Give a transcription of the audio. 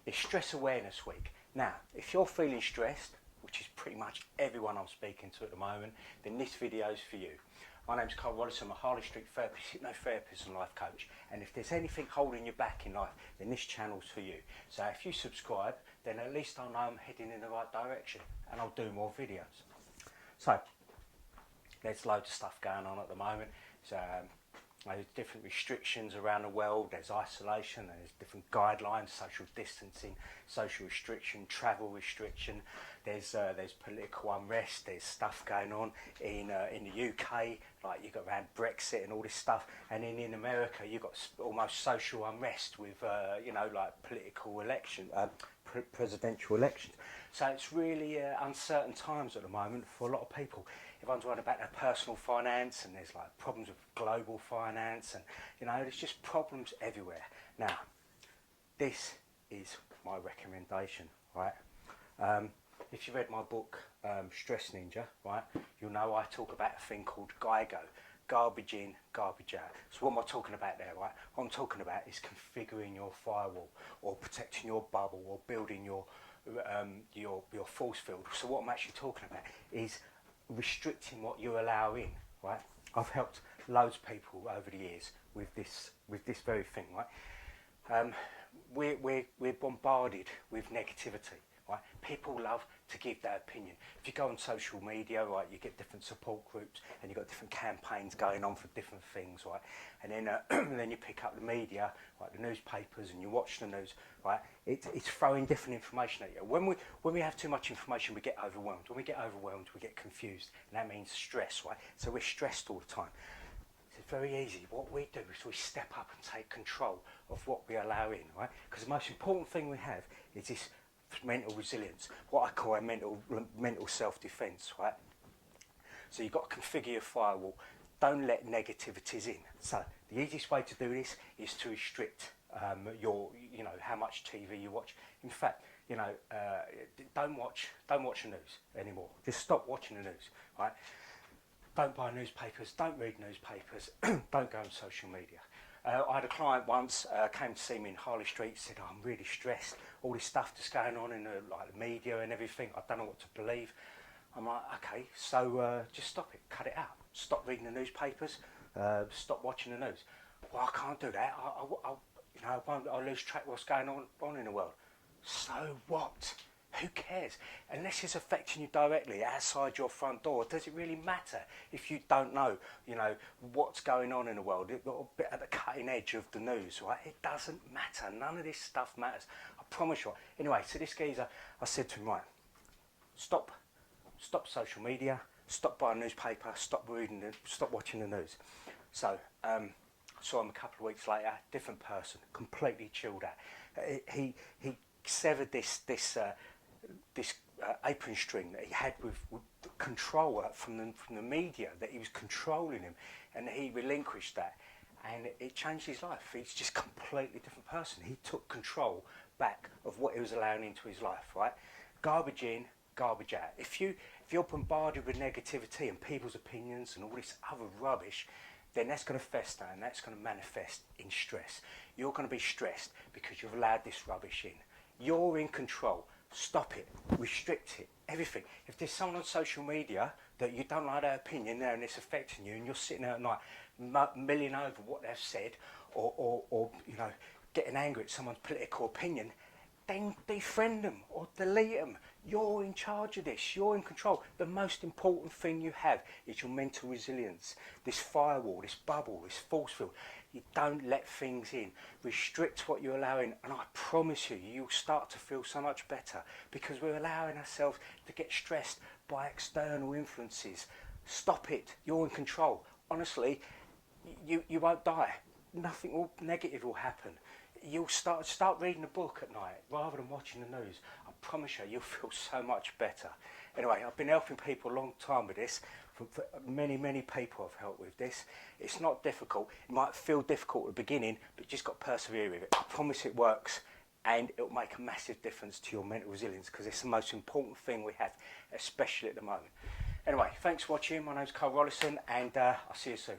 It's Stress Awareness Week. Now, if you're feeling stressed, which is pretty much everyone I'm speaking to at the moment, then this video is for you. My name's Karl-Rollison, I'm a Harley Street therapist, hypnotherapist and life coach. And if there's anything holding you back in life, then this channel's for you. So if you subscribe, then at least I'll know I'm heading in the right direction and I'll do more videos. So, there's loads of stuff going on at the moment. There's different restrictions around the world. There's isolation, there's different guidelines, social distancing, social restriction, travel restriction. There's political unrest. There's stuff going on in the UK, like you've got around Brexit and all this stuff. And then in America, you've got almost social unrest with like political election, presidential elections. So it's really uncertain times at the moment for a lot of people. Everyone's worried about their personal finance, and there's like problems with global finance, and there's just problems everywhere. Now, this is my recommendation, right? If you read my book, Stress Ninja, right, you'll know I talk about a thing called GIGO, garbage in, garbage out. So what am I talking about there, right? What I'm talking about is configuring your firewall, or protecting your bubble, or building your force field. So what I'm actually talking about is restricting what you allow in, right? I've helped loads of people over the years with this very thing, right? We're bombarded with negativity, right? People love to give their opinion. If you go on social media, right, you get different support groups, and you've got different campaigns going on for different things, right? And then then you pick up the media, like the newspapers, and you watch the news, right? It's throwing different information at you. When we have too much information, we get overwhelmed. When we get overwhelmed, we get confused, and that means stress, right? So we're stressed all the time. It's very easy. What we do is we step up and take control of what we allow in, right? Because the most important thing we have is this mental resilience, what I call a mental self-defense, right? So you've got to configure your firewall. Don't let negativities in. So the easiest way to do this is to restrict how much TV you watch. In fact, don't watch the news anymore. Just stop watching the news, right? Don't buy newspapers, don't read newspapers, don't go on social media. I had a client once came to see me in Harley Street, said, I'm really stressed, all this stuff that's going on in the media and everything, I don't know what to believe. I'm like, okay, so just stop it, cut it out. Stop reading the newspapers, stop watching the news. Well, I can't do that, I'll lose track of what's going on in the world. So what? Who cares? Unless it's affecting you directly outside your front door, does it really matter if you don't know, what's going on in the world? You're a bit at the cutting edge of the news, right? It doesn't matter. None of this stuff matters. I promise you. Anyway, so this geezer, I said to him, right, stop social media, stop buying newspaper, stop watching the news. So I saw him a couple of weeks later, different person, completely chilled out. He severed this apron string that he had with control from the media, that he was controlling him, and he relinquished that, and it changed his life. He's just a completely different person. He took control back of what he was allowing into his life, right? Garbage in, garbage out. If you're bombarded with negativity and people's opinions and all this other rubbish, then that's going to fester and that's going to manifest in stress. You're going to be stressed because you've allowed this rubbish in. You're in control. Stop it, restrict it, everything. If there's someone on social media that you don't like their opinion there and it's affecting you, and you're sitting there at night milling over what they've said, or getting angry at someone's political opinion, then befriend them or delete them. You're in charge of this, you're in control. The most important thing you have is your mental resilience, this firewall, this bubble, this force field. You don't let things in. Restrict what you allow in, and I promise you, you'll start to feel so much better, because we're allowing ourselves to get stressed by external influences. Stop it. You're in control. Honestly, you won't die. Nothing negative will happen. You'll start reading a book at night rather than watching the news. I promise you, you'll feel so much better. Anyway, I've been helping people a long time with this. For many people I've helped with this. It's not difficult. It might feel difficult at the beginning, but you just got to persevere with it. I promise it works, and it'll make a massive difference to your mental resilience, because it's the most important thing we have, especially at the moment. Anyway, thanks for watching. My name's Karl-Rollison, and I'll see you soon.